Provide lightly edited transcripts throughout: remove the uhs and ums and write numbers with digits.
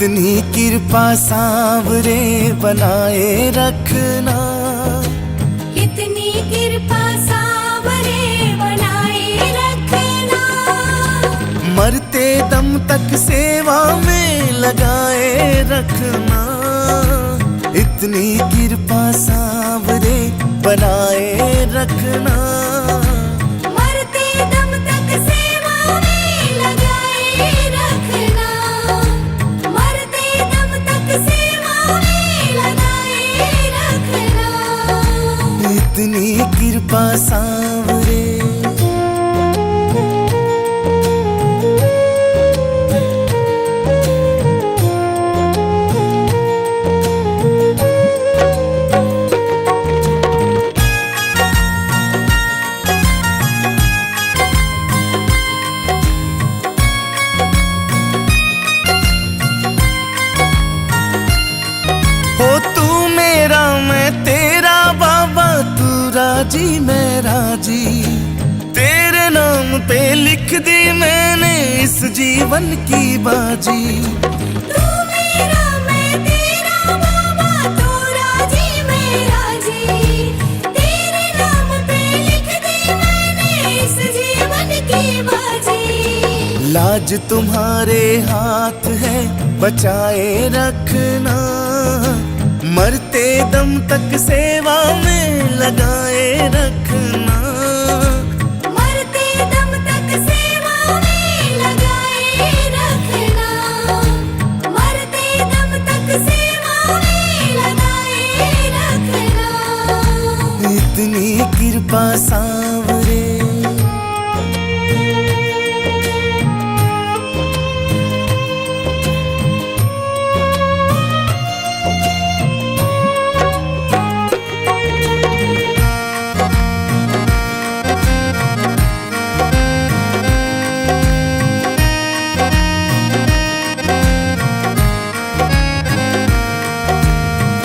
इतनी कृपा सांवरे बनाए रखना, इतनी कृपा सांवरे बनाए रखना। मरते दम तक सेवा में लगाए रखना। इतनी कृपा सांवरे बनाए रखना। मरते दम तक सेवा में लगाए रखना। मरते दम तक सेवा में लगाए रखना। इतनी कृपा सांवरे। राजी मैं राजी, तेरे नाम पे लिख दी मैंने इस जीवन की बाजी। तू मेरा मैं तेरा बाबा, तू राजी मैं राजी, तेरे नाम पे लिख दी मैंने इस जीवन की बाजी। लाज तुम्हारे हाथ है बचाए रखना। मरते दम तक सेवा में लगाए रखना। मरते दम तक सेवा में लगाए रखना। मरते दम तक सेवा में लगाए रखना। इतनी कृपा सांवरे।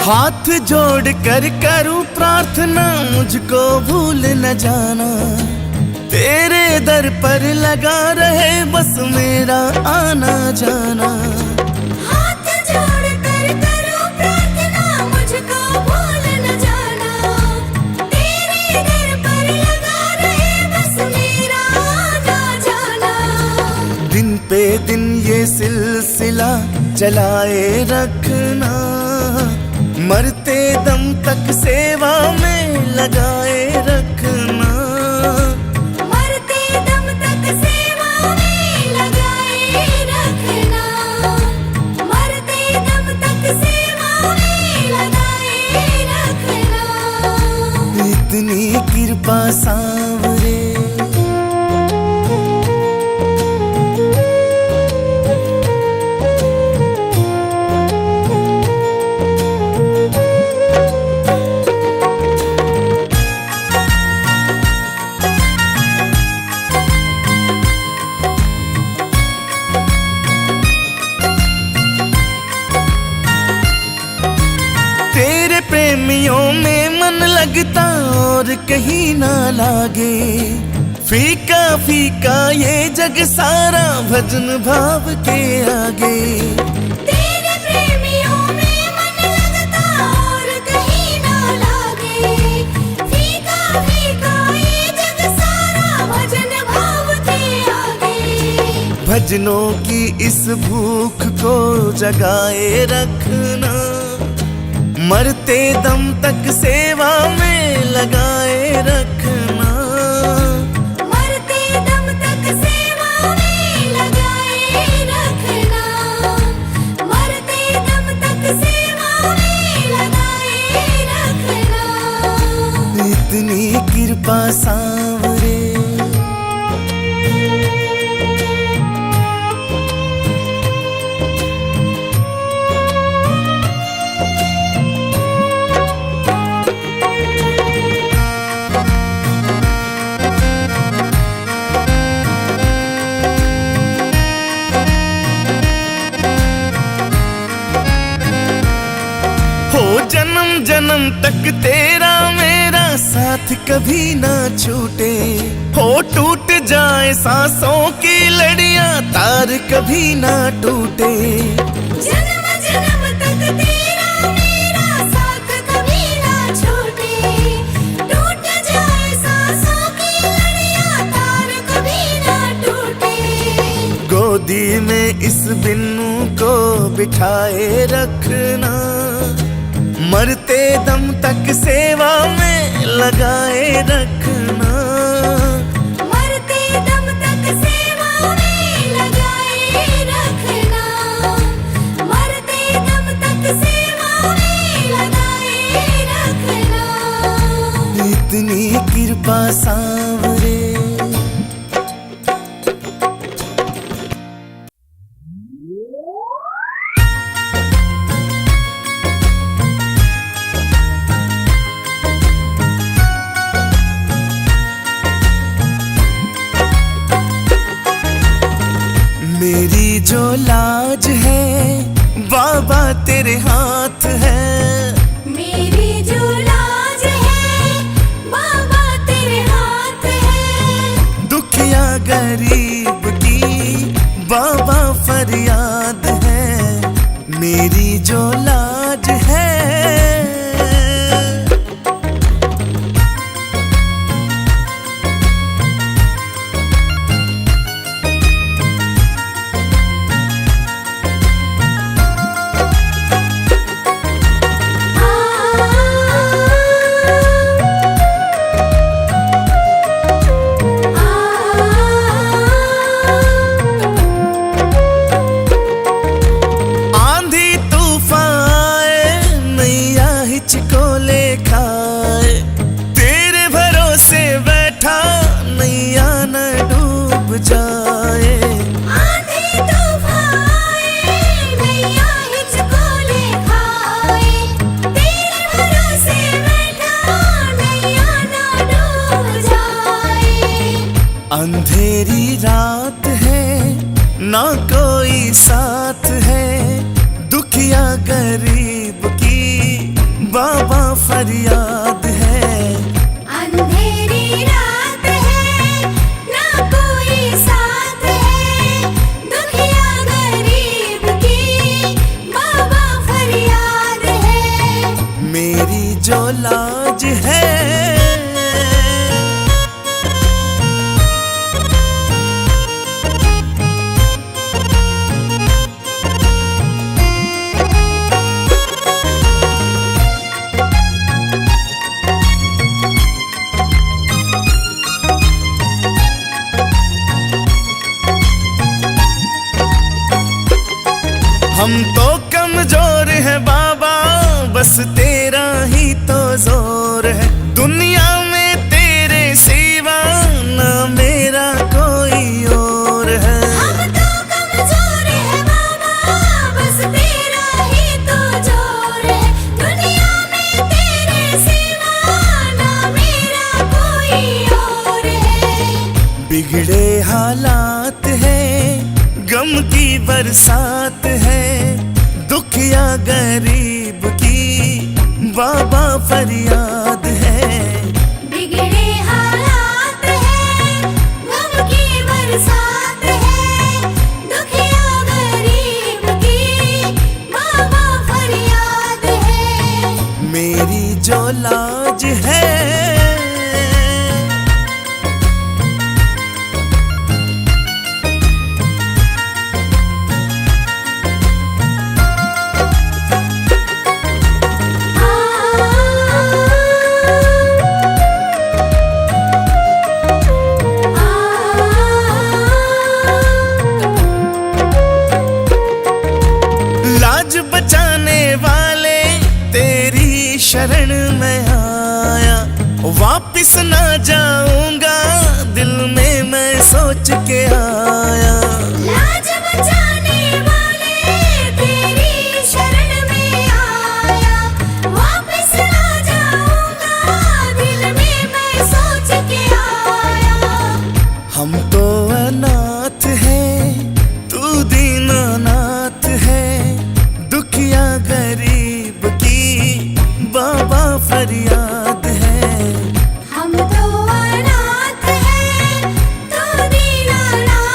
हाथ जोड़ कर करूं प्रार्थना, मुझको भूल न जाना। तेरे दर पर लगा रहे बस मेरा आना जाना। हाथ जोड़ कर करूं प्रार्थना, मुझको भूल न जाना। तेरे दर पर लगा रहे बस मेरा आना जाना। दिन पे दिन ये सिलसिला चलाए रखना। मरते दम तक सेवा में लगाए रखना। मरते दम तक सेवा में लगाए रखना। मरते दम तक सेवा में लगाए रखना। इतनी कृपा सांवरे। प्रेमियों में मन लगता और कहीं ना लागे। फीका फीका ये जग सारा भजन भाव के आगे। तेरे प्रेमियों में मन लगता और कहीं ना लागे। फीका फीका ये जग सारा भजन भाव के आगे। भजनों की इस भूख को जगाए रखना। मरते दम तक सेवा में लगाए रखना। मरते दम तक सेवा में लगाए रखना। मरते दम तक सेवा में लगाए रखना। इतनी कृपा सांवरे। जन्म जन्म तक तेरा मेरा साथ कभी ना छूटे। हो टूट जाए सांसों की लड़ियां तार कभी ना टूटे। जन्म जन्म तक तेरा मेरा साथ कभी ना छूटे, टूट जाए सांसों की लड़ियां तार कभी ना टूटे। गोदी में इस बिन्नू को बिठाए रखना, मरते दम तक सेवा में लगाए रखना। मरते दम तक सेवा में लगाए रखना, मरते दम तक सेवा में लगाए रखना। इतनी कृपा सांवरे। मेरी जो लाज है बाबा तेरे हाथ है, मेरी जो लाज है बाबा तेरे हाथ है। दुखिया गरीब की बाबा फरियाद है, मेरी जो लाज है। चिकोले खाए तेरे भरोसे बैठा, नैया न डूब जाए। आंधी तूफान आए, नैया हिचकोले खाए, तेरे भरोसे बैठा, नैया न डूब जाए। अंधेरी रात है ना कोई साथ है, दुखिया गरीब की बाबा फरियाद है। अंधेरी रात है ना कोई साथ है, दुखिया गरीब की बाबा फरियाद है। मेरी जो लाज है हम तो कमजोर है बाबा, बस तेरा ही तो जोर है। दुनिया में तेरे सिवा ना मेरा कोई और है। हम तो कमजोर है बाबा, बस तेरा ही तो जोर है। दुनिया में तेरे सिवा ना मेरा कोई और है। बिगड़े हालात है, गम की बरसात है, दुखिया गरीब की बाबा फरियाद है। बिगड़े हालात है, गम की बरसात है, दुखिया गरीब की बाबा फरियाद है। मेरी जो लाज है बचाने वाले तेरी शरण में आया, वापिस ना जाऊंगा दिल में मैं सोच के आया। लाज बचाने वाले तेरी शरण में आया, वापिस ना जाऊंगा दिल में मैं सोच के आया। हम तो अनाथ हैं, तू दीनानाथ है, दुखिया गरीब की बाबा फरियाद है। हम तो अनाथ हैं, तू दीनानाथ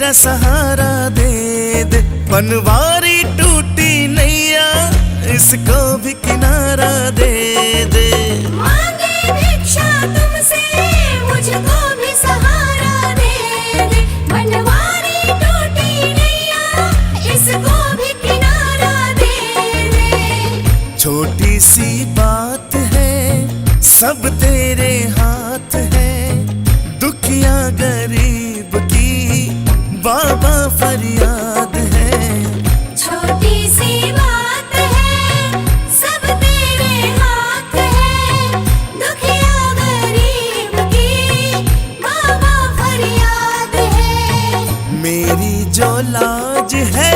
मेरा सहारा दे दे। बनवारी टूटी नैया इसको भी किनारा दे दे। मांगे भिक्षा तुमसे मुझको भी सहारा दे दे। बनवारी टूटी नैया इसको भी किनारा दे दे। छोटी सी बात है सब तेरे हाथ है, दुखिया गरीब की बाबा फरियाद है। छोटी सी बात है सब तेरे हाथ है, दुखिया गरीब की बाबा फरियाद है। मेरी जो लाज है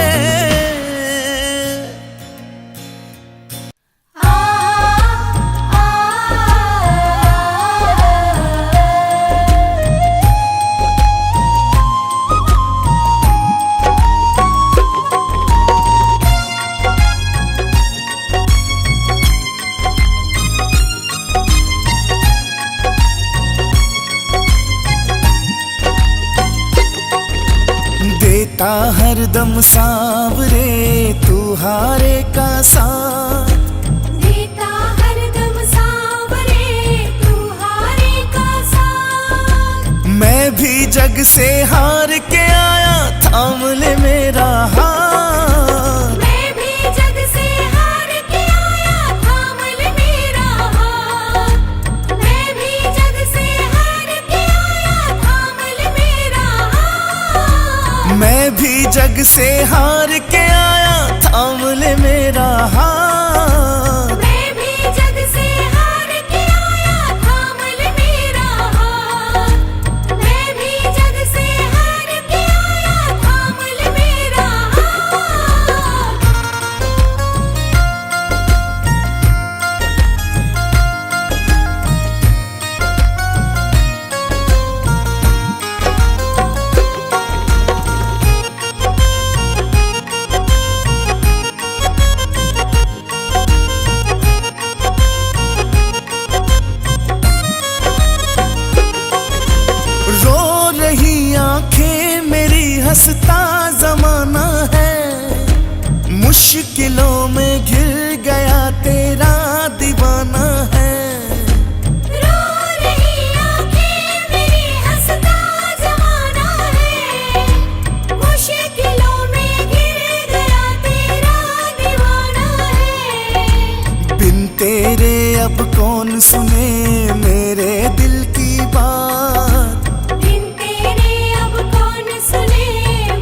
आ आ देता हरदम सावरे तू हारे का साथ। देता हरदम सांवरे तू हारे का साथ। मैं भी जग से हार के आया थाम ले मेरा हाथ। मैं भी जग से हार के आया थाम ले मेरा हाथ। मैं भी जग से हार के आया थाम ले मेरा हाथ। मैं भी जग से हार के आया थाम ले मेरा हाथ। मैं भी जग से हार के आया थाम ले मेरा हाथ। मैं भी जग से हार के आया थाम ले मेरा हाथ। रो रही आंखें मेरी हंसता जमाना है, मुश्किलों में घिर गया तेरा दीवाना है। रो रही आँखें मेरी हंसता जमाना है, मुश्किलों में घिर गया तेरा दीवाना है। बिन तेरे अब कौन सुने मेरे दिल की बात। बिन तेरे अब कौन सुने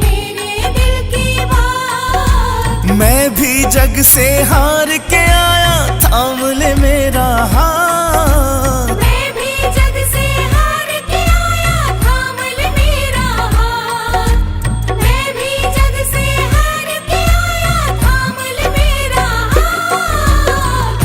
मेरे दिल की बात। मैं भी जग से हार के आया थाम ले मेरा हाथ। मैं भी जग से हार के आया थाम ले मेरा हाथ। मैं भी जग से हार के आया थाम ले मेरा हाथ।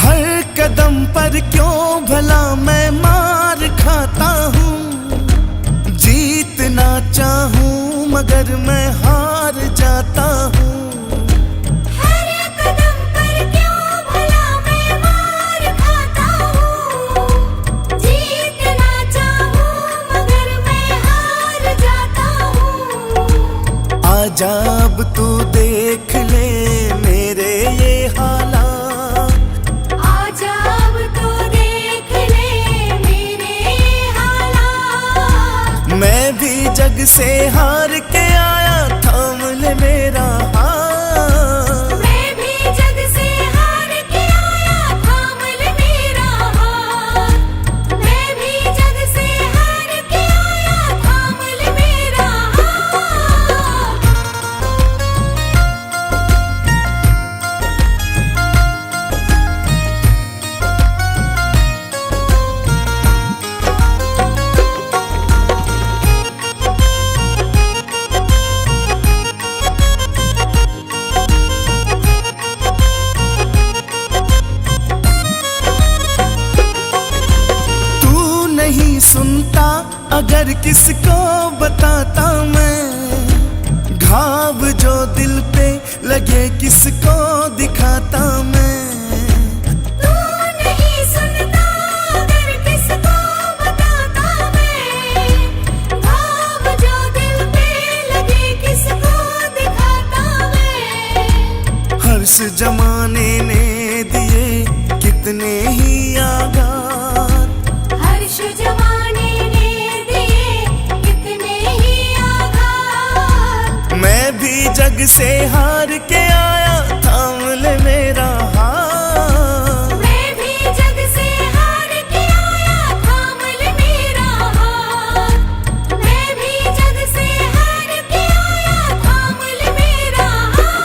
हर कदम पर क्यों भला मैं मार खाता हूँ, जीतना चाहूँ मगर मैं हार जाता हूँ। हर कदम पर क्यों भला मैं मार खाता हूँ, जीतना चाहूँ मगर मैं हार जाता हूँ। आजा अब तू देख ले मेरे ये हालात। आजा अब तो देख ले मेरे हालात। मैं भी जग से हार के आया थाम ले मेरा हाथ। मैं भी जग से हार के आया थाम ले मेरा हाथ। मैं भी जग से हार के आया थाम ले मेरा हाथ। अगर किसको बताता मैं घाव जो दिल पे लगे, किसको दिखाता मैं। तू नहीं सुनता अगर किसको बताता मैं, घाव जो दिल पे लगे किसको दिखाता मैं। हर्ष जमाने ने दिए कितने ही आघात, हर्ष जमाने ने दिए कितने ही आघात। मैं भी जग से हार के आया, थाम ले मेरा हाथ। मैं भी जग से हार के आया, थाम ले मेरा हाथ। मैं भी जग से हार के आया, थाम ले मेरा हाथ।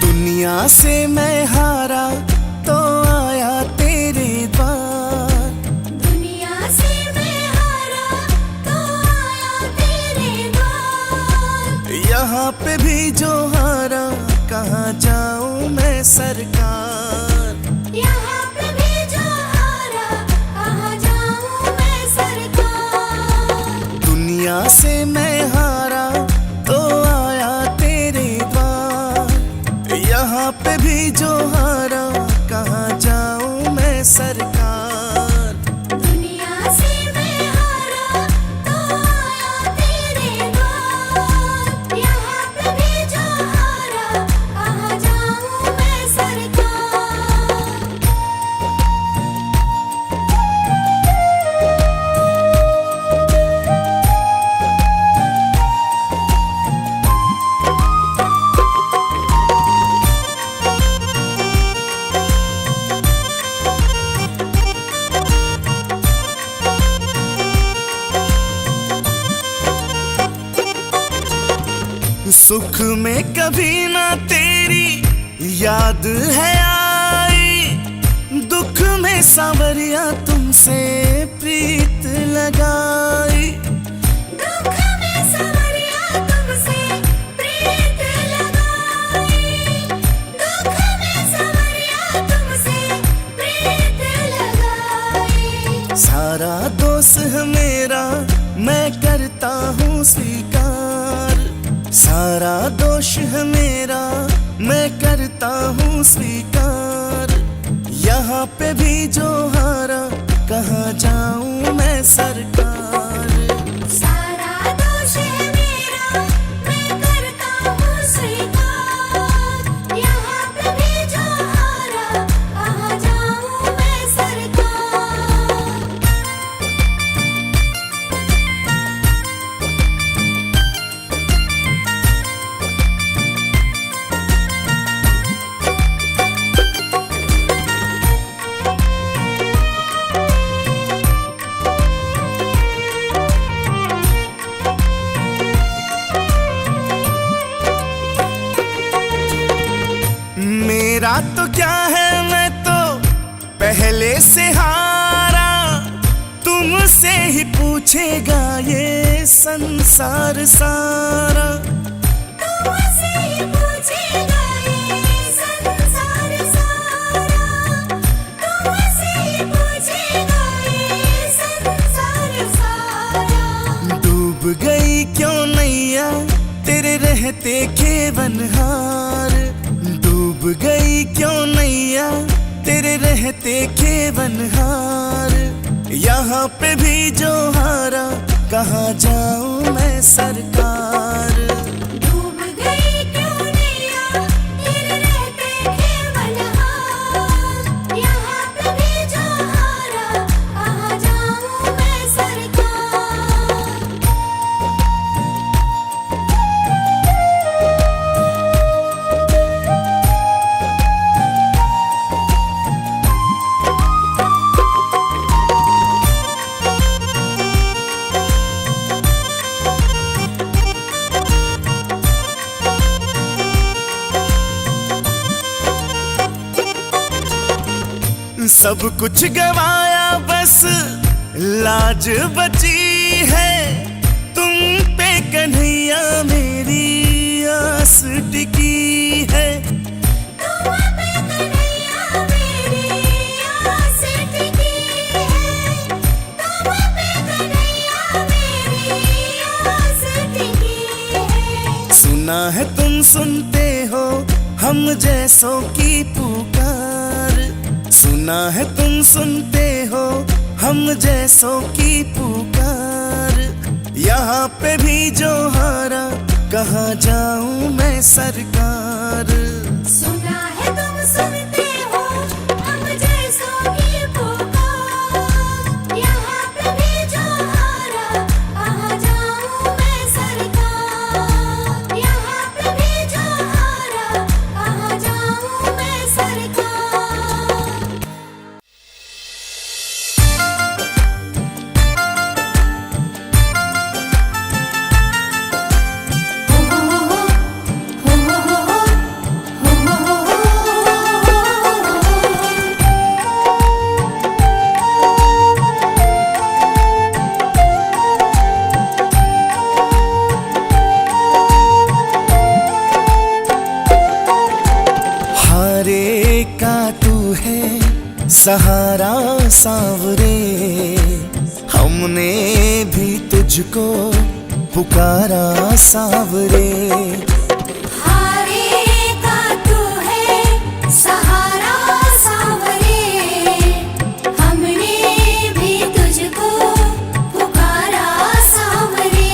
दुनिया से मैं हारा तो आया तेरे द्वार, दुनिया से मैं हारा तो आया तेरे द्वार। यहाँ पे भी जो हारा, कहाँ जाऊँ मैं सरकार। यहाँ पे भी जो हारा, कहाँ जाऊँ मैं सरकार। दुनिया से मैं हारा तो आया तेरे द्वार, यहाँ पे भी जो हारा, कहाँ जाऊँ मैं सरकार। दुनिया से मैं हारा तो आया तेरे द्वार। यहाँ पे भी जो हारा, कहाँ जाऊँ मैं सरकार। सुख में कभी ना तेरी याद है आई, दुख में सांवरिया तुमसे प्रीत लगाई। दुख में सांवरिया तुमसे प्रीत लगाई। दुख में सांवरिया तुमसे प्रीत लगाई। सारा दोष है मेरा, मैं करता हूँ स्वीकार। सारा दोष है मेरा, मैं करता हूँ स्वीकार। यहाँ पे भी जो हारा, कहाँ जाऊँ मैं सरकार। सारा दोष है मेरा, मैं करता हूँ स्वीकार। यहाँ पे भी जो हारा, कहाँ जाऊँ मैं सरकार। मेरा तो क्या है, मैं तो पहले से हारा। तुमसे ही पूछेगा ये संसार सारा। तुमसे ही पूछेगा ये संसार सारा। तुमसे ही पूछेगा ये संसार सारा। डूब गई क्यों नैया तेरे रहते खेवनहार। डूब गई क्यों नैया तेरे रहते खेवनहार। यहाँ पे भी जो हारा, कहाँ जाऊँ मैं सरकार। डूब गई क्यों नैया तेरे रहते खेवनहार। यहाँ पे भी जो हारा, कहाँ जाऊँ मैं सरकार। सब कुछ गवाया बस लाज बची है। पे कन्हैया मेरी आस टिकी है। तुम पे कन्हैया मेरी आस टिकी है। तुम पे कन्हैया मेरी आस टिकी है। सुना है तुम सुनते हो हम जैसों की पुकार। सुना है तुम सुनते हो हम जैसों की पुकार। यहाँ पे भी जो हारा कहाँ जाऊं मैं सरकार। सुना है तुम सुनते हो हम जैसों की पुकार। यहाँ पे भी जो हारा कहाँ जाऊं मैं सरकार। यहाँ पे भी जो हारा कहाँ जाऊं मैं सरकार। हारे का तू है सहारा सांवरे। हमने भी तुझको पुकारा सांवरे। हारे का तू है सहारा सांवरे। हमने भी तुझको पुकारा सांवरे।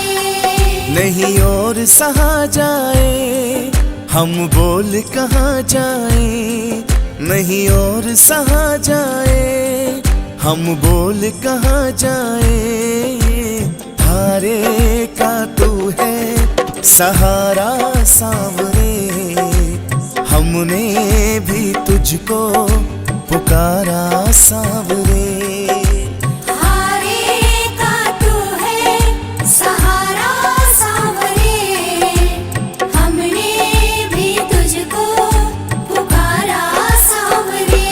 नहीं और सहा जाए हम बोल कहाँ जाए। नहीं और सहा जाए हम बोल कहाँ जाए। हारे का तू है सहारा सांवरे। हमने भी तुझको पुकारा सांवरे। हारे का तू है सहारा सांवरे। हमने भी तुझको पुकारा सांवरे।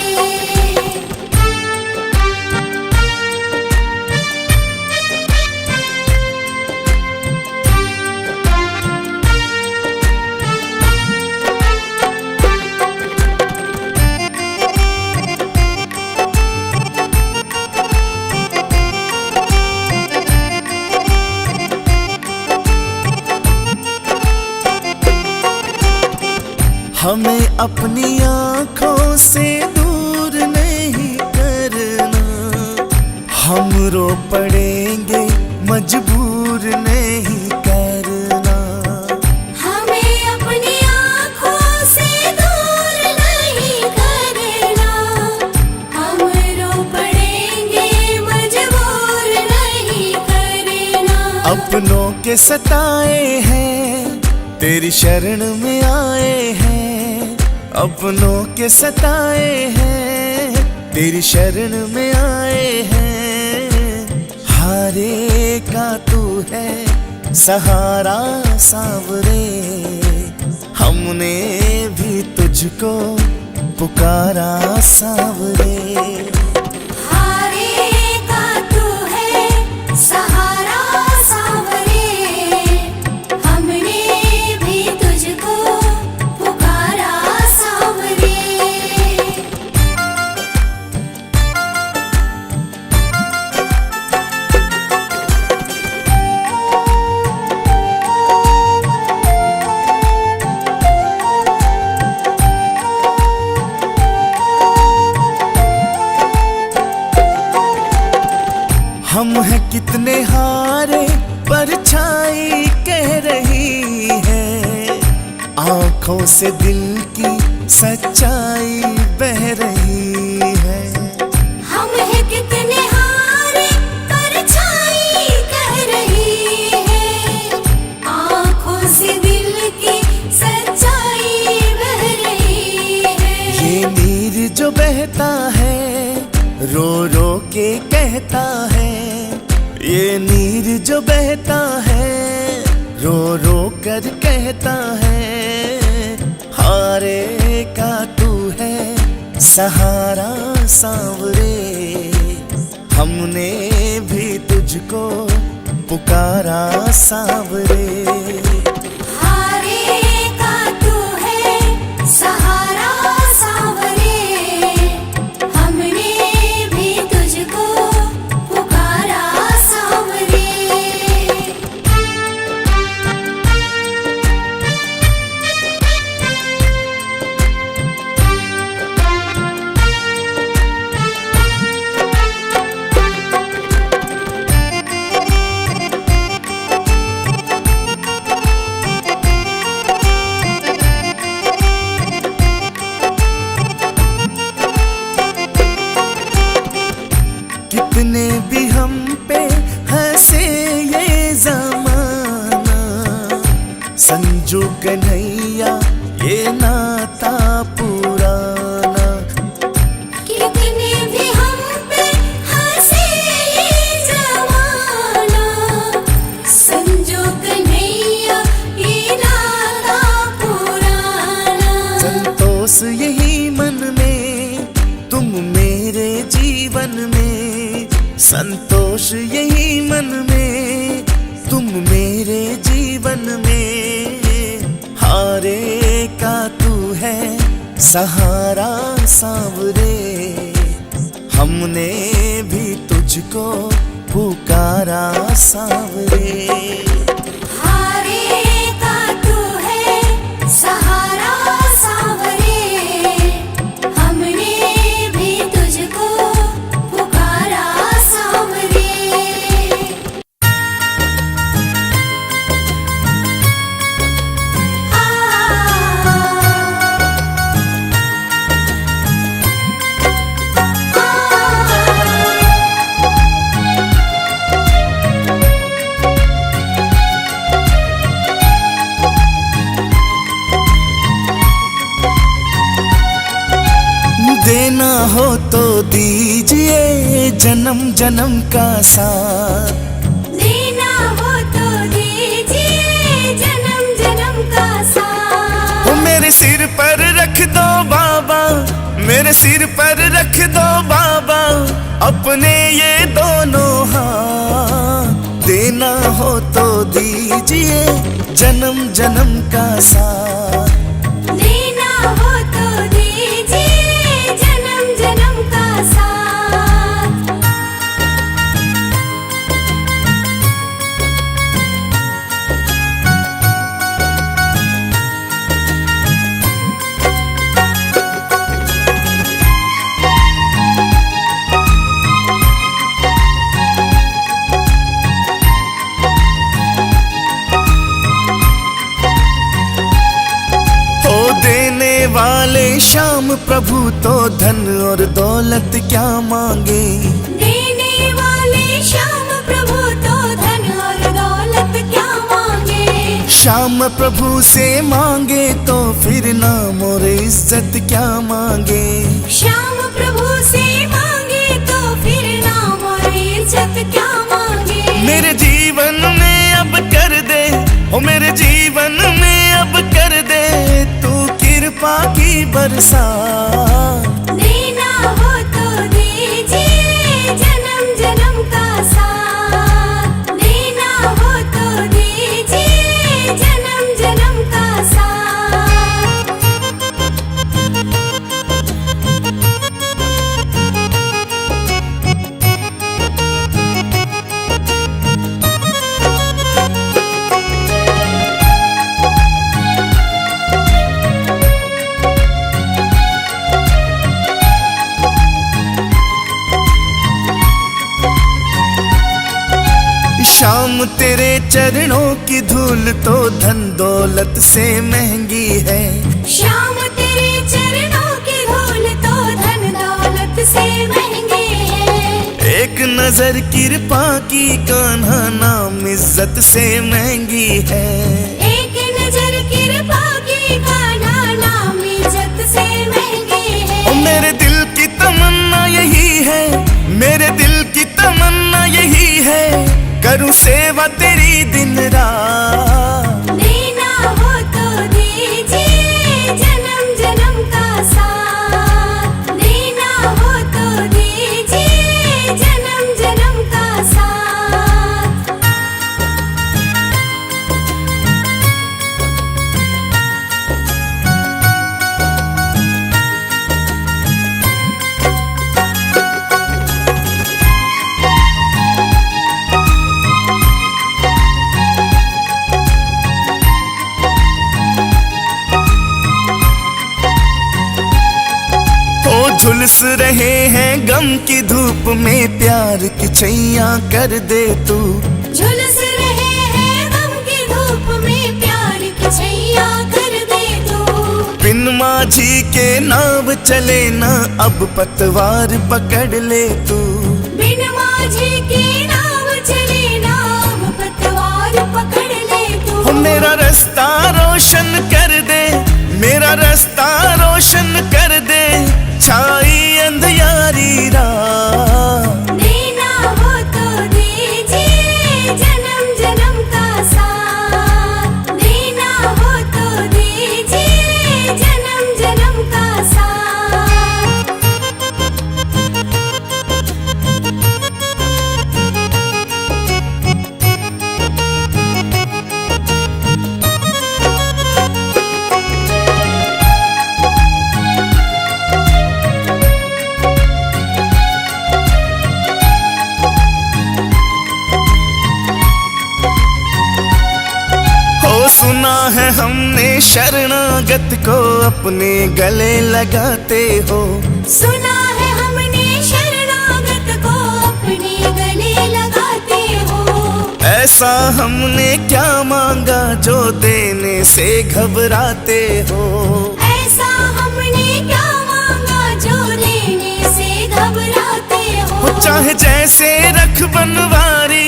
हमें अपनी आंखों से दूर नहीं करना। हम रो पड़ेंगे मजबूर नहीं करना। हमें अपनी आँखों से दूर नहीं करना। हम रो पड़ेंगे मजबूर नहीं करना। अपनों के सताए हैं तेरी शरण में आए हैं। अपनों के सताए हैं तेरी शरण में आए हैं। हारे का तू है सहारा सांवरे। हमने भी तुझको पुकारा सांवरे। हारे का तू है सहारा सांवरे। हमने भी तुझको पुकारा सांवरे। हम हैं कितने हारे परछाई कह रही है। आंखों से दिल की सच्चाई बह रही है। हम हैं कितने हारे परछाई कह रही है। आँखों से दिल की सच्चाई बह रही है। ये नीर जो बहता है रो रो के कहता है। ये नीर जो बहता है रो रो कर कहता है। हारे का तू है सहारा सांवरे। हमने भी तुझको पुकारा सांवरे। हारे का तू है सहारा सांवरे, हमने भी तुझको पुकारा सांवरे। कितने भी हम पे हंसे ये जमाना, संजू कन्हैया ये नाता पुराना। कितने भी हम पे हंसे ये जमाना, संजो कन्हैया ये नाता पुराना। संतोष यही मन में तुम मेरे जीवन में, संतोष यही मन में तुम मेरे जीवन में। हारे का तू है सहारा सांवरे, हमने भी तुझको पुकारा सांवरे। हारे का तू है सहारा सांवरे, हमने भी तुझको पुकारा सांवरे। देना हो तो दीजिए जन्म जन्म का साथ, देना हो तो दीजिए जन्म जन्म का साथ। वो मेरे सिर पर रख दो बाबा, मेरे सिर पर रख दो बाबा अपने ये दोनों हाथ। देना हो तो दीजिए जन्म जन्म का साथ, देना हो तो दीजिए जन्म जन्म का साथ। वाले श्याम प्रभु तो धन और दौलत क्या मांगे। देने वाले श्याम प्रभु तो धन और दौलत क्या मांगे। श्याम प्रभु से मांगे तो फिर नाम और इज्जत क्या मांगे। श्याम प्रभु से मांगे तो फिर नाम और इज्जत क्या मांगे। मेरे जीवन में अब कर दे, ओ मेरे जीवन में अब कर दे तू कृपा की बरसात। देना हो तो दीजिए जन्म जन्म का साथ, देना हो तो दीजिए जन्म जन्म का साथ। श्याम तेरे चरणों की धूल तो धन दौलत से महंगी है। श्याम तेरे चरणों की धूल तो धन दौलत से महंगी है। एक नजर कृपा की कान्हा नाम इज्जत से महंगी है। एक नजर कृपा की कान्हा नाम इज्जत से महंगी है। ओ मेरे दिल की तमन्ना यही है, मेरे दिल की तमन्ना यही है करूं सेवा तेरी दिन रात। देना हो तो दीजिए जन्म जन्म का साथ, देना हो तो दीजिए जन्म जन्म का साथ। रहे हैं गम की धूप में, प्यार की छैया कर दे तू। झुलस रहे हैं गम की धूप में, प्यार की छैया कर दे तू। बिन माझी के नाव चले ना, अब पतवार पकड़ ले तू। बिन माझी की नाव चले ना, अब पतवार पकड़ ले तू। मेरा रास्ता रोशन कर दे, मेरा रास्ता रोशन कर दे, छाई अंधियारी रात। देना हो तो दीजिए जन्म जन्म का साथ, देना हो तो दीजिए जन्म जन्म का साथ। सुना है हमने शरणागत को अपने गले लगाते हो। सुना है हमने शरणागत को अपने गले लगाते हो। ऐसा हमने क्या मांगा जो देने से घबराते हो। ऐसा हमने क्या मांगा जो देने से घबराते हो। चाहे जैसे रख बनवारी,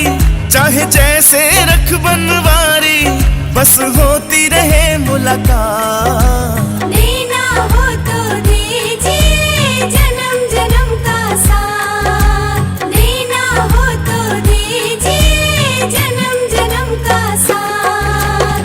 चाहे जैसे रख बनवारी, बस होती रहे मुलाकात। देना हो तो दीजिए जन्म जन्म का साथ, देना हो तो दीजिए जन्म जन्म का साथ।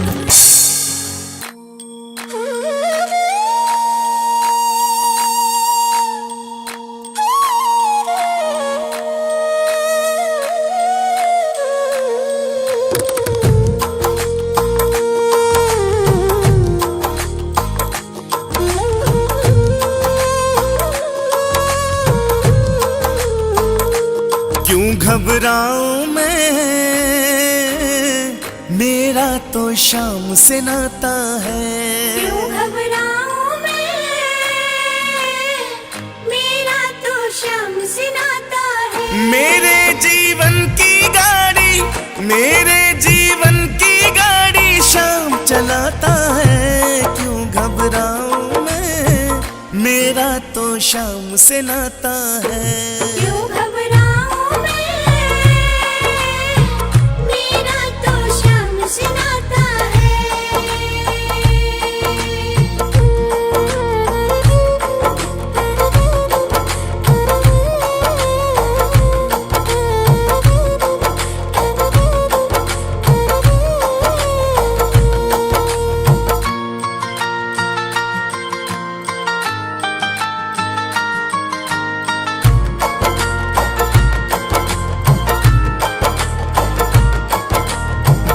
क्यों घबराऊं मैं, मेरा तो शाम से नाता है। क्यों घबराऊं मैं, मेरा तो शाम से नाता है। मेरे जीवन की गाड़ी, मेरे जीवन की गाड़ी शाम चलाता है। क्यों घबराऊं मैं, मेरा तो शाम से नाता है। क्यों घबराऊं मैं, मेरा तो शाम से नाता है।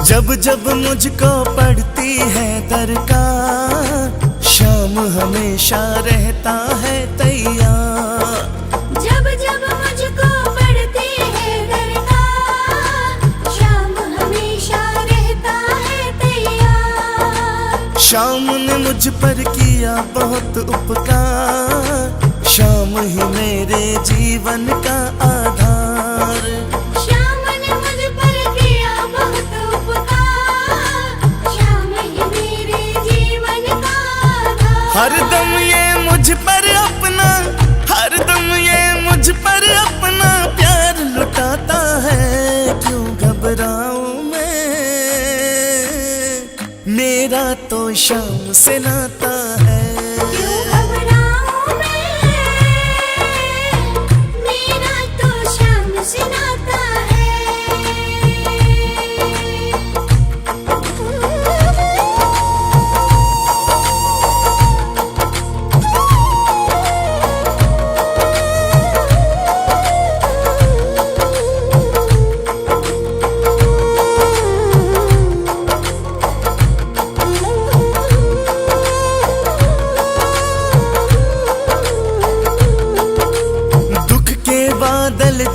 जब जब मुझको पड़ती है दरकार, शाम हमेशा रहता है तैयार। जब जब मुझको पड़ती है दरकार, शाम हमेशा रहता है तैयार। शाम ने मुझ पर किया बहुत उपकार, शाम ही मेरे जीवन का आधार। शाम ने मुझ पर किया बहुत उपकार, शाम ही मेरे जीवन का आधार। हरदम ये मुझ पर अपना, हरदम ये मुझ पर अपना प्यार लुटाता है। क्यों घबराऊं मैं, मेरा तो शाम से नाता है। क्यों घबराऊं मैं, मेरा तो शाम से नाता है।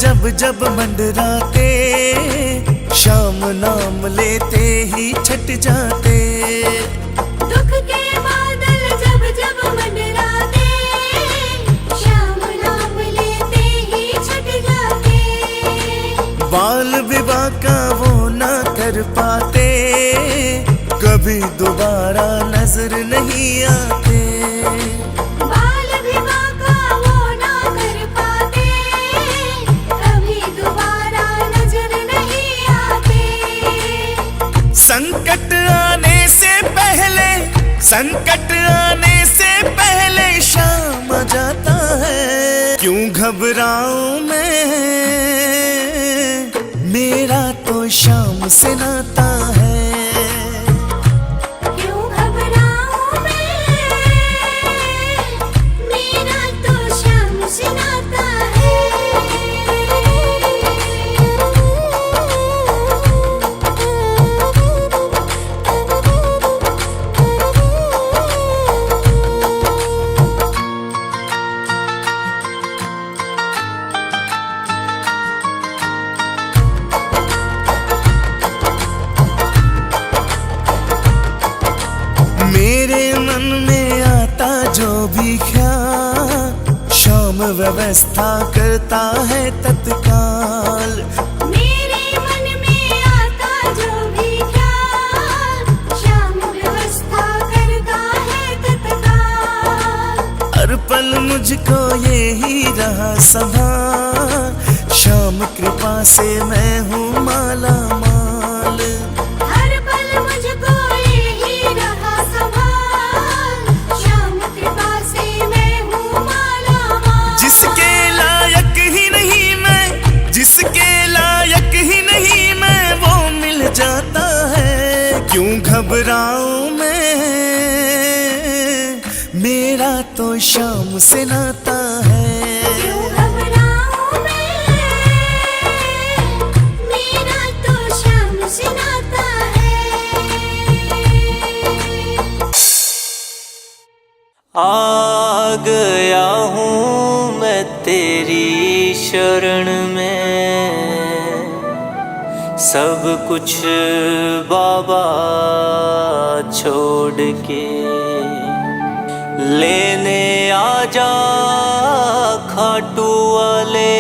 जब जब मंडराते, शाम नाम लेते ही छट जाते। दुख के बादल जब जब मंडराते, शाम नाम बाल विवाह का वो ना कर पाते, कभी दोबारा नजर नहीं आते। बाल विवाह का वो ना कर पाते, कभी दोबारा नजर नहीं आते। संकट आने से पहले, संकट आने से पहले शाम आ जाता है। क्यों घबराऊं मैं, मेरा तो शाम से नाता है। क्यों घबराऊं मैं, मेरा तो शाम से नाता है। मेरे मन में आता जो भी ख्याल, शाम व्यवस्था करता है तत्काल। मेरे मन में आता जो भी ख्याल, शाम व्यवस्था करता है तत्काल। हर पल मुझको ये ही रहा संभाल, शाम कृपा से मैं हूँ माला माल। हर पल मुझको यही रहा संभाल, शाम कृपा से मैं हूँ माला माल। जिसके लायक ही नहीं मैं, जिसके लायक ही नहीं मैं, वो मिल जाता है। क्यों घबराऊं मैं, मेरा तो शाम से नाता है। क्यों घबराऊं मैं, मेरा तो शाम से नाता है। आ गया हूँ मैं तेरी शरण में, सब कुछ बाबा छोड़ के लेने आजा खाटू वाले,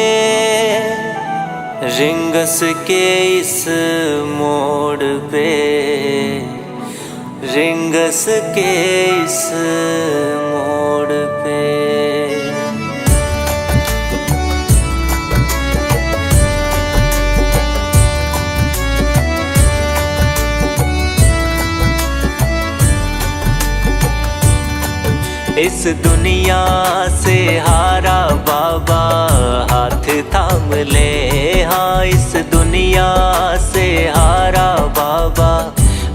रिंगस के इस मोड़ पे, रिंगस के इस मोड़ पे। इस दुनिया से हारा बाबा हाथ थाम ले, हाँ इस दुनिया से हारा बाबा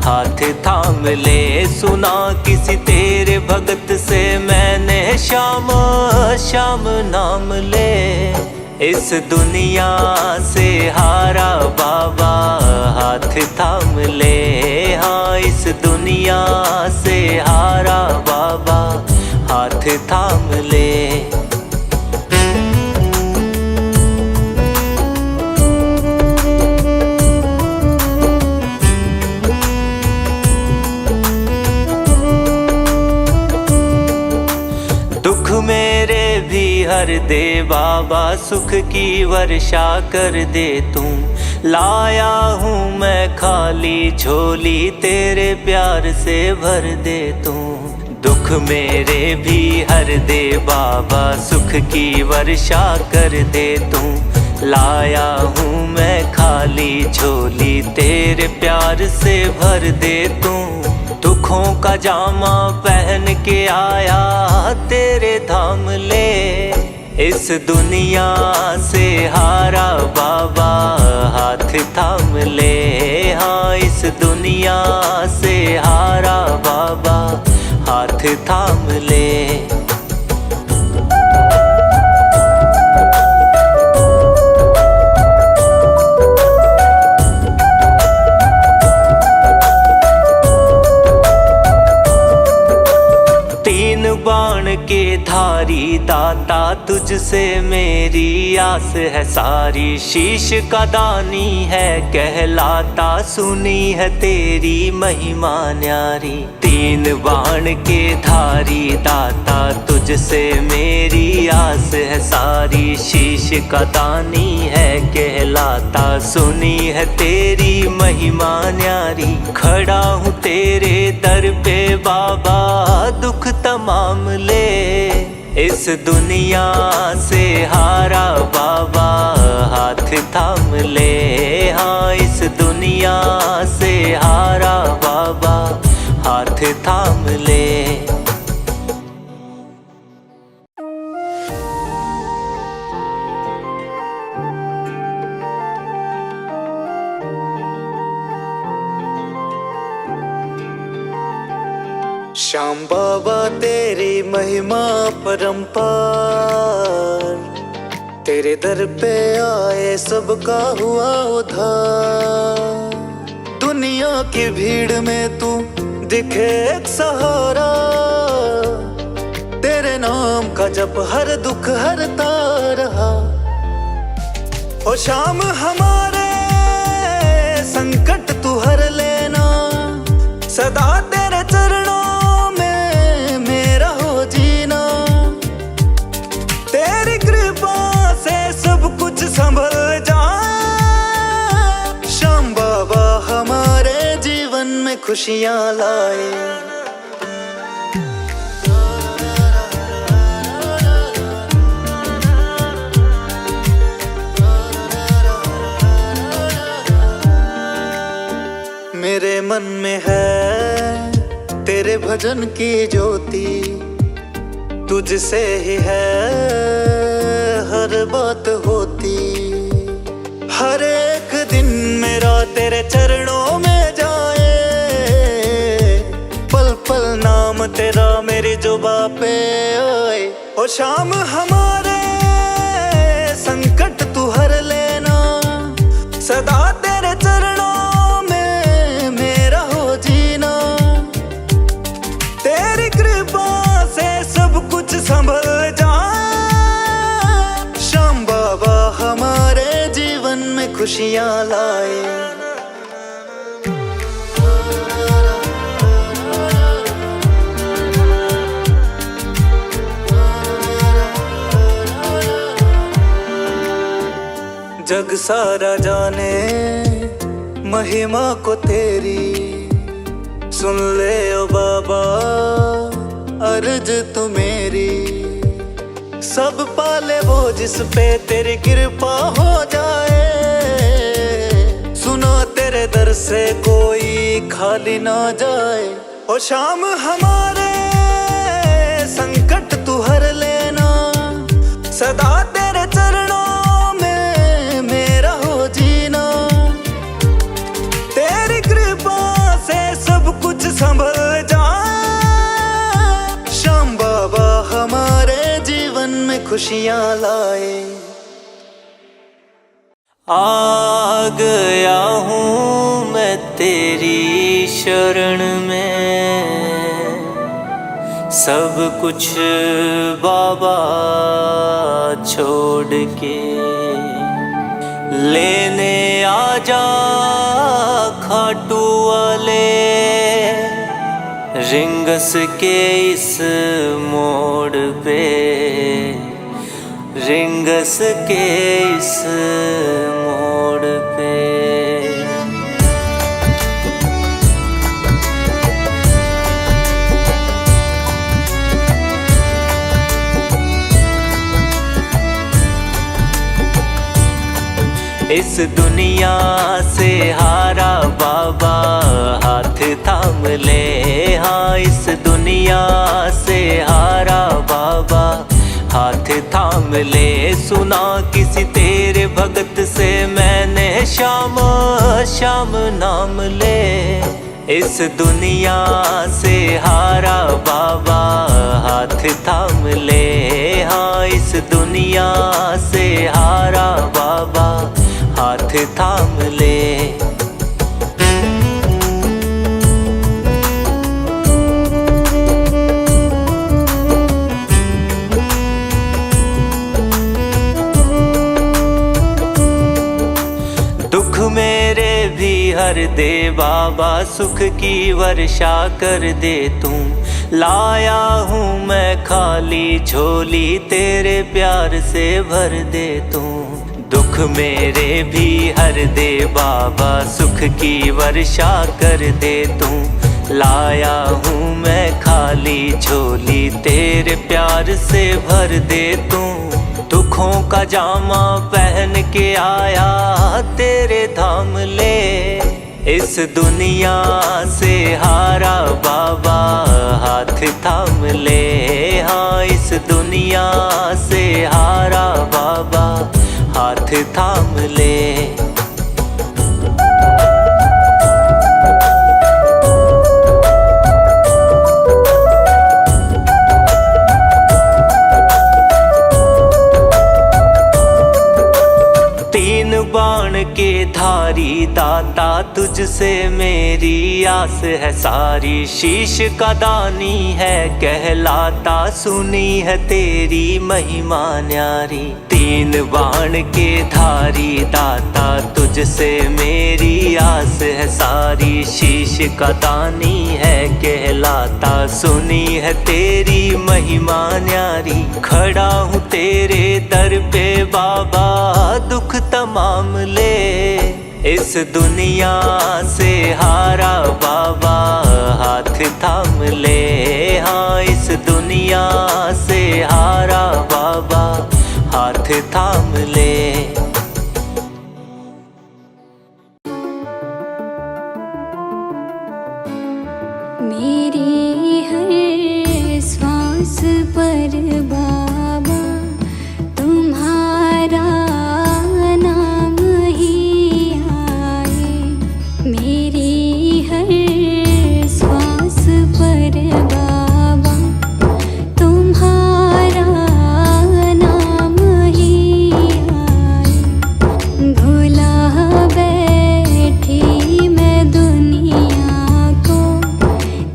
हाथ थाम ले। सुना किसी तेरे भगत से मैंने श्याम श्याम नाम ले। इस दुनिया से हारा बाबा हाथ थाम ले, हाँ इस दुनिया से हारा बाबा हाथ थाम ले। दुख मेरे भी हर दे बाबा, सुख की वर्षा कर दे तू। लाया हूँ मैं खाली झोली, तेरे प्यार से भर दे तू। दुख मेरे भी हर दे बाबा, सुख की वर्षा कर दे तू। लाया हूँ मैं खाली झोली, तेरे प्यार से भर दे तू। दुखों का जामा पहन के आया तेरे धाम ले। इस दुनिया से हारा बाबा हाथ थाम ले, हाँ इस दुनिया से हारा बाबा हाथ थाम ले। के धारी दाता, तुझसे मेरी आस है सारी। शीश का दानी है कहलाता, सुनी है तेरी महिमा न्यारी। तीन बाण के धारी दाता, तुझसे मेरी आस है सारी। शीश का दानी है कहलाता, सुनी है तेरी महिमा न्यारी। खड़ा हूँ तेरे दर पे बाबा, दुख तमाम ले इस दुनिया से हारा बाबा, हाथ थाम ले। हाँ इस दुनिया से हारा बाबा, हाथ थाम ले। श्याम बाबा तेरी महिमा परंपार, तेरे दर पे आए सबका हुआ उद्धार। दुनिया की भीड़ में तू दिखे एक सहारा, तेरे नाम का जप हर दुख हरता रहा। ओ श्याम हमारे संकट तू हर लेना, सदा तेरे चरणों संभल जाए। श्याम बाबा हमारे जीवन में खुशियाँ लाए। मेरे मन में है तेरे भजन की ज्योति, तुझसे ही है हर बात होती। हर एक दिन मेरा तेरे चरणों में जाए, पल पल नाम तेरा मेरी जुबां पे आए। ओ श्याम हमारे संकट तू हर लेना, सदा तेरे चरणों में मेरा हो जीना। तेरी कृपा से सब कुछ संभल जाए। श्याम बाबा हमारे जीवन में खुशियाँ लाए। जग सारा जाने महिमा को तेरी, सुन ले ओ बाबा अर्ज तू मेरी। सब पाले वो जिस पे तेरी कृपा हो जाए, सुनो तेरे दर से कोई खाली ना जाए। ओ श्याम हमारे संकट तू हर लेना, सदा तेरे चरणों में मेरा हो जीना। तेरी कृपा से सब कुछ संभल जाए। श्याम बाबा हमारे जीवन में खुशियाँ लाए। आ गया हूँ मैं तेरी शरण में, सब कुछ बाबा छोड़ के। लेने आजा खाटू वाले, रिंगस के इस मोड़ पे, रिंगस के इस मोड़ पे। इस दुनिया से हारा बाबा, हाथ थाम ले। हाँ इस दुनिया से हारा बाबा, हाथ थाम ले। सुना किसी तेरे भगत से मैंने, श्याम श्याम नाम ले। इस दुनिया से हारा बाबा, हाथ थाम ले। हाँ इस दुनिया से हारा बाबा, हाथ थाम ले। दुख मेरे भी हर दे बाबा, सुख की वर्षा कर दे तू। लाया हूँ मैं खाली झोली, तेरे प्यार से भर दे तू। दुख मेरे भी हर दे बाबा, सुख की वर्षा कर दे तू। लाया हूँ मैं खाली झोली, तेरे प्यार से भर दे तू। दुखों का जामा पहन के आया तेरे धाम ले, इस दुनिया से हारा बाबा हाथ थाम ले। हाँ इस दुनिया से हारा बाबा हाथ थाम ले। बाण के धारी दाता, तुझसे मेरी आस है सारी। शीश का दानी है कहलाता, सुनी है तेरी महिमा न्यारी। तीन बाण के धारी दाता, तुझसे मेरी आस है सारी। शीश का दानी है कहलाता, सुनी है तेरी महिमा न्यारी। खड़ा हूँ तेरे दर पे बाबा, दुख तमाम ले, इस दुनिया से हारा बाबा हाथ थाम ले। हाँ इस दुनिया से हारा बाबा हाथ थाम ले। मेरी हर सांस पर बाबा तुम्हारा नाम ही आए। मेरी हर सांस पर बाबा तुम्हारा नाम ही आए। भुला बैठी मैं दुनिया को,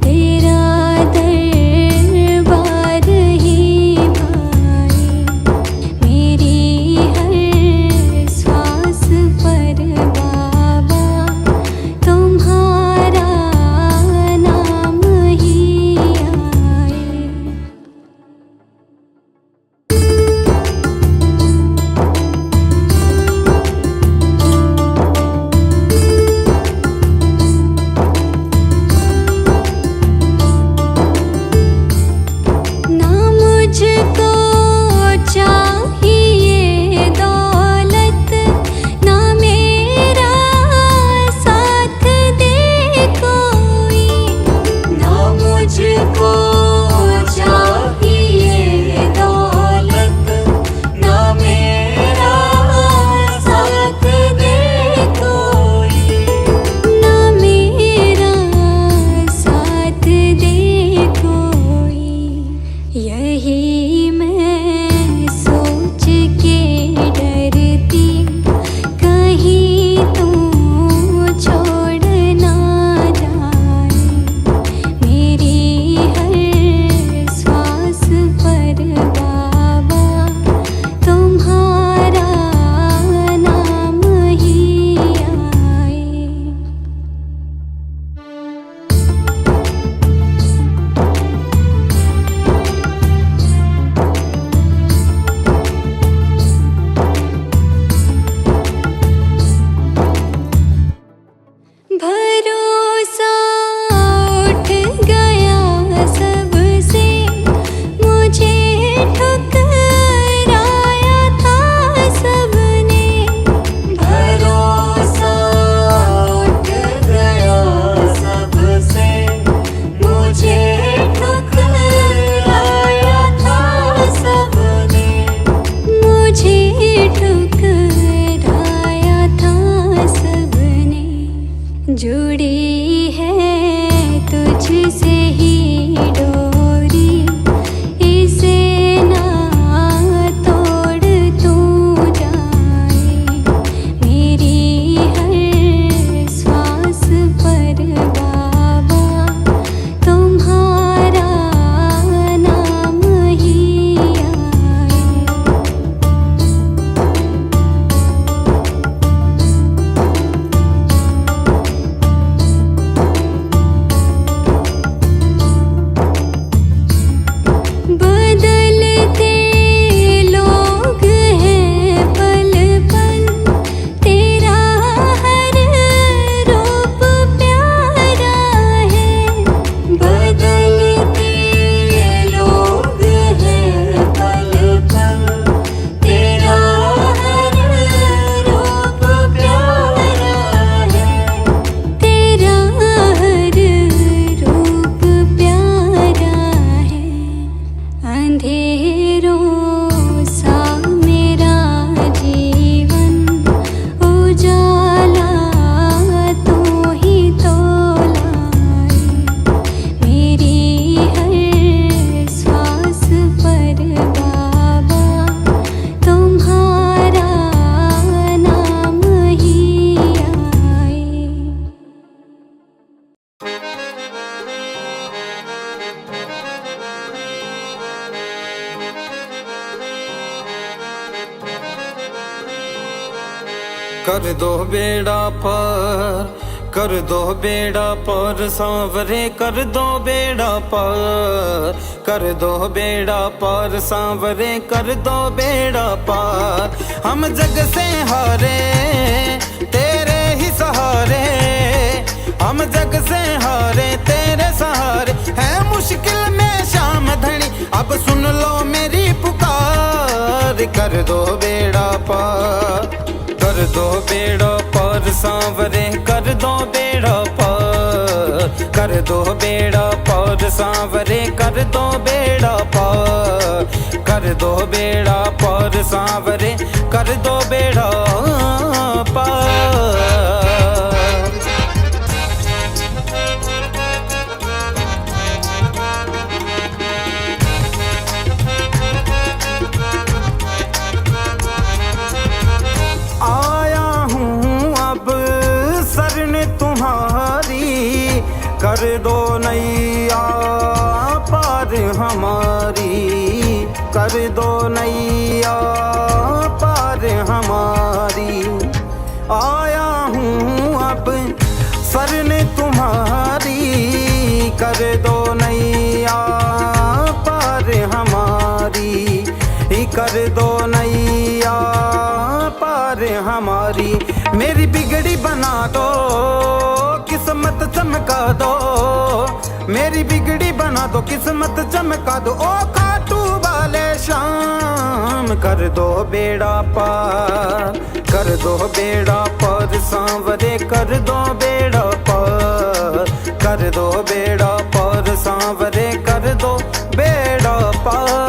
तेरा दरबार ही भाए। मेरी हर सांस पर बाबा तुम्हारा नाम ही आए। ना मुझको चाहिए दौलत, ना मेरा साथ दे कोई। ना मुझको चाहिए दौलत, ना मेरा साथ दे कोई। ना मेरा साथ दे कोई। यही मैं सोच के डरती, कहीं तू छोड़ ना जाए। मेरी हर सांस पर बाबा तुम्हारा नाम ही आए। भरोसा उठ गया सबसे, मुझे ठुकराया था सबने। भरोसा उठ गया सबसे, मुझे ठुकराया था सबने। मुझे ठुकराया था सबने। जुड़ी है तुझसे ही डोरी, इसे ना तोड़ तू जाए। मेरी हर सांस पर बाबा तुम्हारा नाम ही आए। दो बेड़ा पार, कर दो बेड़ा पार सांवरे, कर दो बेड़ा पार, कर दो बेड़ा पार सांवरे, कर दो बेड़ा पार। हम जग से हारे तेरे ही सहारे, हम जग से हारे तेरे सहारे, है मुश्किल में शाम धनी अब सुन लो मेरी पुकार। कर दो बेड़ा पार, कर दो बेड़ा पार सांवरे, कर दो बेड़ा पार, कर दो बेड़ा पार सांवरे, कर दो बेड़ा पार, कर दो बेड़ा पार सांवरे, कर दो बेड़ा पार। कर दो नैया पार हमारी, कर दो नैया पार हमारी। आया हूँ अब शरण तुम्हारी, कर दो नैया पार हमारी, कर दो नैया पार हमारी। मेरी बिगड़ी बना दो किस्मत चमका दो, मेरी बिगड़ी बना दो किस्मत चमका दो, ओ खाटू वाले शाम। कर दो बेड़ा पार, कर दो बेड़ा पार सांवरे, कर दो बेड़ा पार, कर दो बेड़ा पार सांवरे, कर दो बेड़ा पार।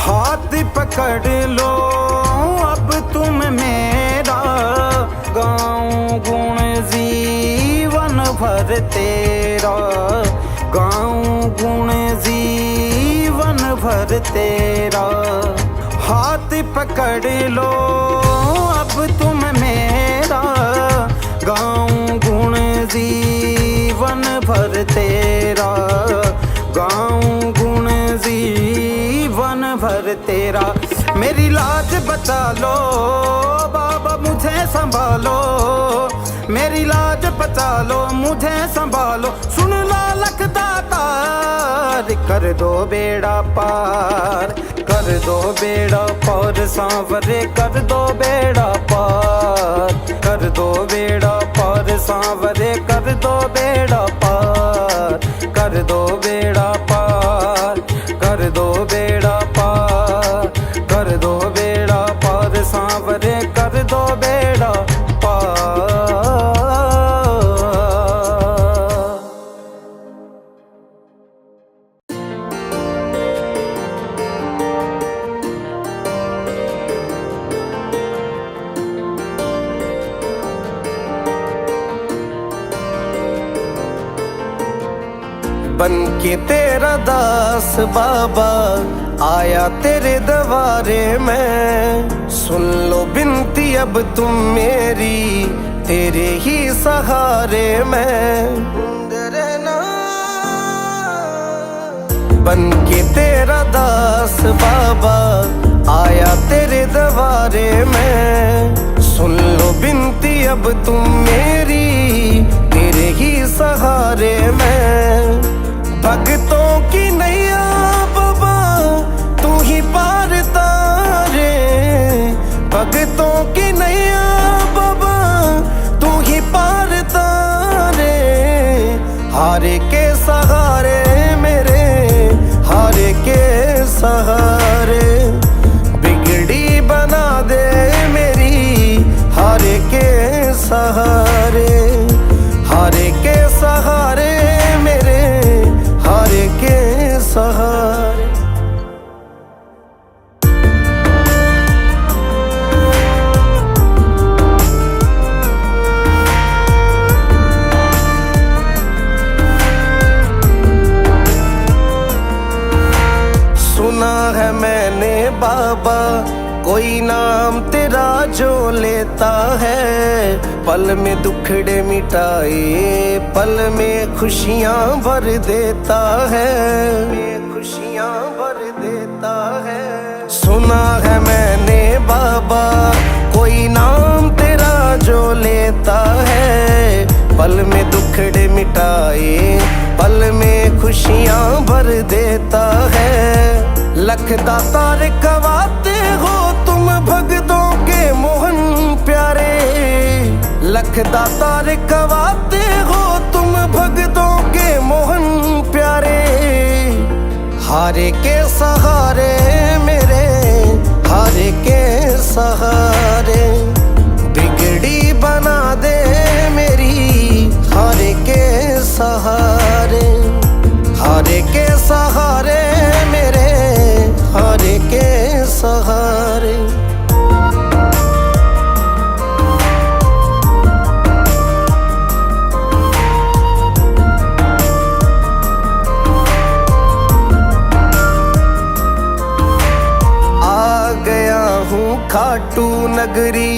हाथ पकड़ लो अब तुम मेरा, गाऊं गुण जीवन भर तेरा, गाऊं गुण जीवन भर तेरा। हाथ पकड़ लो अब तुम मेरा, गाऊं गुण जीवन भर तेरा, गाऊं गुण जीवन भर तेरा। मेरी लाज बचा लो बाबा मुझे संभालो, मेरी लाज बचा लो मुझे संभालो, सुन लो लखदातार। कर दो बेड़ा पार, कर दो बेड़ा पार सांवरे, कर दो बेड़ा पार, कर दो बेड़ा पार सांवरे, कर दो बेड़ा पार, कर दो बेड़ा पार, कर दो बेड़ा पार, कर दो बेड़ा पार सांवरे, कर दो बेड़ा पार। बन के तेरा दास बाबा आया तेरे दरबारे में, सुन लो बिनती अब तुम मेरी, तेरे ही सहारे में। बन के तेरा दास बाबा आया तेरे दरबारे में, सुन लो बिनती अब तुम मेरी, तेरे ही सहारे में। भक्तों की नैया बाबा तू ही पार तारे, भक्तों की नैया बाबा तू ही पार तारे। हारे के सहारे मेरे, हारे के सहारे, बिगड़ी बना दे मेरी, हारे के सहारे, हारे के सहारे मेरे, हारे के सहारे। सुना है मैंने बाबा कोई नाम तेरा जो लेता है, पल में दुखड़े मिटाए, पल में खुशियां भर देता है, खुशियां भर देता है। सुना है मैंने बाबा, कोई नाम तेरा जो लेता है, पल में दुखड़े मिटाए, पल में खुशियां भर देता है। लख दातार कवाते हो तुम भगतों के मोहन प्यारे, लख दातार कवाते हो तुम भगतों के मोहन प्यारे। हारे के सहारे मेरे, हारे के सहारे, बिगड़ी बना दे मेरी, हारे के सहारे, हारे के सहारे मेरे, हारे के सहारे। आ गया हूँ खाटू नगरी,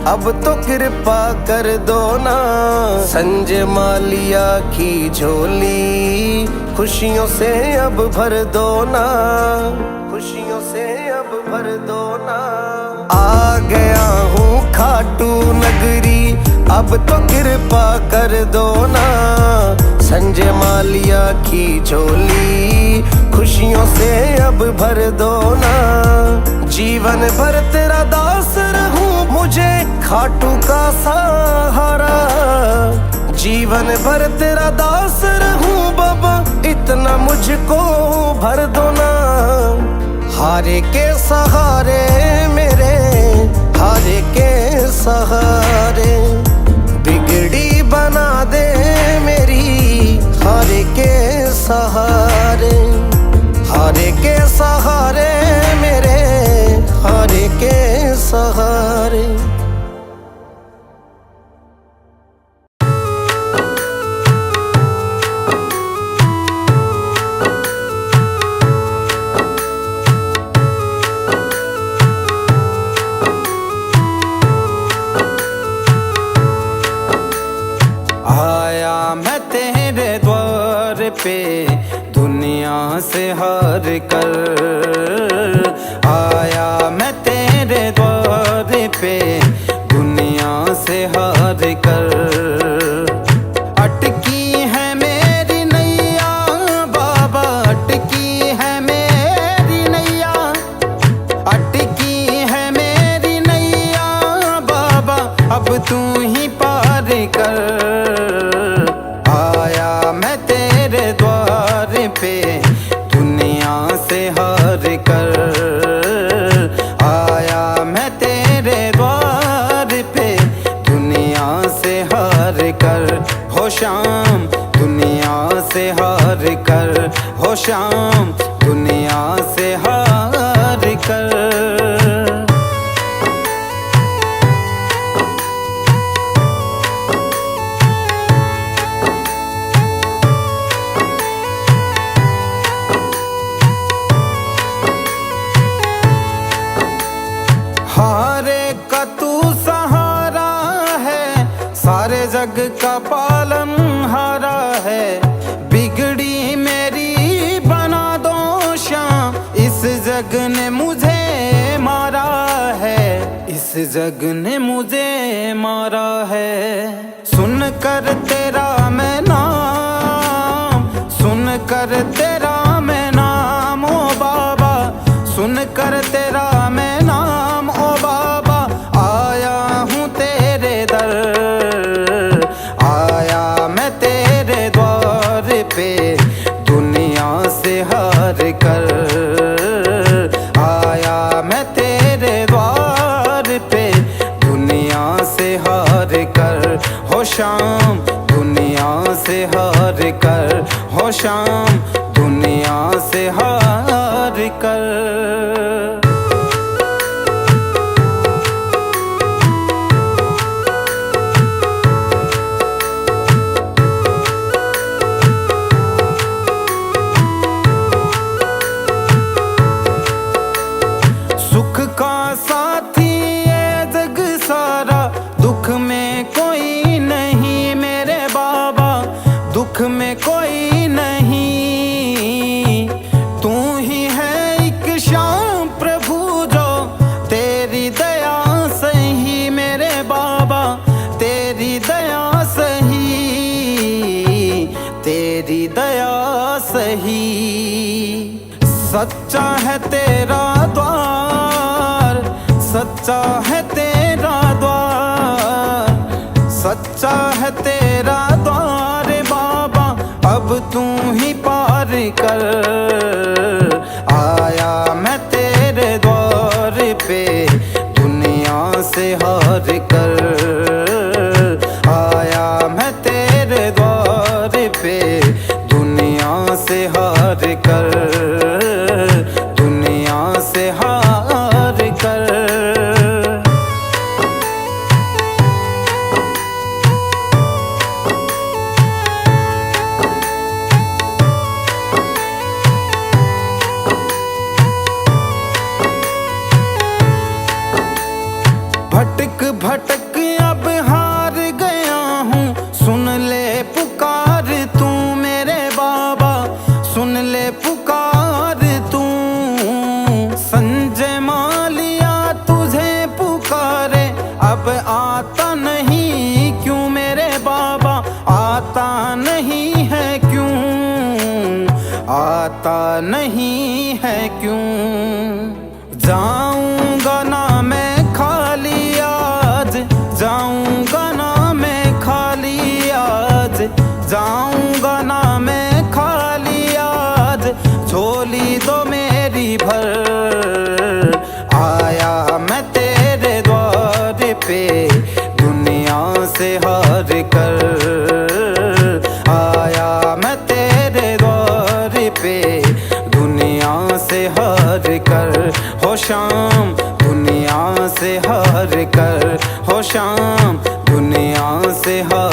अब तो कृपा कर दो ना। संजय मालिया की झोली खुशियों से अब भर दो ना, खुशियों से अब भर दो ना। आ गया हूँ खाटू नगरी, अब तो कृपा कर दो ना। संजय मालिया की झोली खुशियों से अब भर दो ना। जीवन भर तेरा दास रहूं, मुझे खाटू का सहारा। जीवन भर तेरा दास रहूं बाबा, इतना मुझको भर दो ना। हारे के सहारे मेरे, हारे के सहारे, बिगड़ी बना दे मेरी, हारे के सहारे, हारे के सहारे मेरे, हारे के सहारे। आया मैं तेरे द्वार पे दुनिया से हार कर, आया मैं तेरे द्वार पे दुनिया से हार कर। अटकी है मेरी नैया बाबा, अटकी है मेरी नैया, अटकी है मेरी नैया बाबा, अब तू ही पार कर। आया मैं तेरे द्वार पे दुनिया से हार कर, आया मैं तेरे द्वार पे दुनिया से हार कर। हो शाम दुनिया से हार कर, हो शाम दुनिया से हार कर। हारे का तू सहारा है, सारे जग का पालन हारा है। बिगड़ी मेरी बना दो शाम, इस जग ने मुझे मारा है, इस जग ने मुझे मारा है। सुन कर तेरा मैं नाम, सुन कर तेरा मैं नाम ओ बाबा, सुन कर तेरा मैं नाम ओ बाबा। आया हूँ तेरे दर, आया मैं तेरे द्वार पे दुनिया से हार कर। आया मैं तेरे द्वार पे दुनिया से हार कर। हो शाम दुनिया से हार कर, हो शाम दुनिया से हार कर। सुख का सा दुख में कोई नहीं, तू ही है एक शाम प्रभु जो तेरी दया सही मेरे बाबा, तेरी दया सही, तेरी दया सही। सच्चा है तेरा द्वार, सच्चा है तेरा द्वार, सच्चा है तेरा द्वार बाबा, अब तू ही पार कर। आया मैं तेरे द्वार पे दुनिया से हार कर, आया मैं तेरे द्वार पे दुनिया से हार कर, दुनिया से हार कर। भटक भटक अब हार गया हूँ, सुन ले पुकार तू मेरे बाबा, सुन ले पुकार तू। संजय मालिया तुझे पुकारे, अब आता नहीं क्यों मेरे बाबा, आता नहीं है क्यों, आता नहीं है क्यों। जाऊंगा ना मैं खाली आज, जाऊंगा ना मैं खाली आज, जाऊंगा ना मैं खाली आज, झोली दो मेरी भर। आया मैं तेरे द्वार पे दुनिया से हार कर, आया मैं तेरे द्वार पे दुनिया से हार कर। हो शाम दुनिया से हार कर, हो शाम दुनिया से हार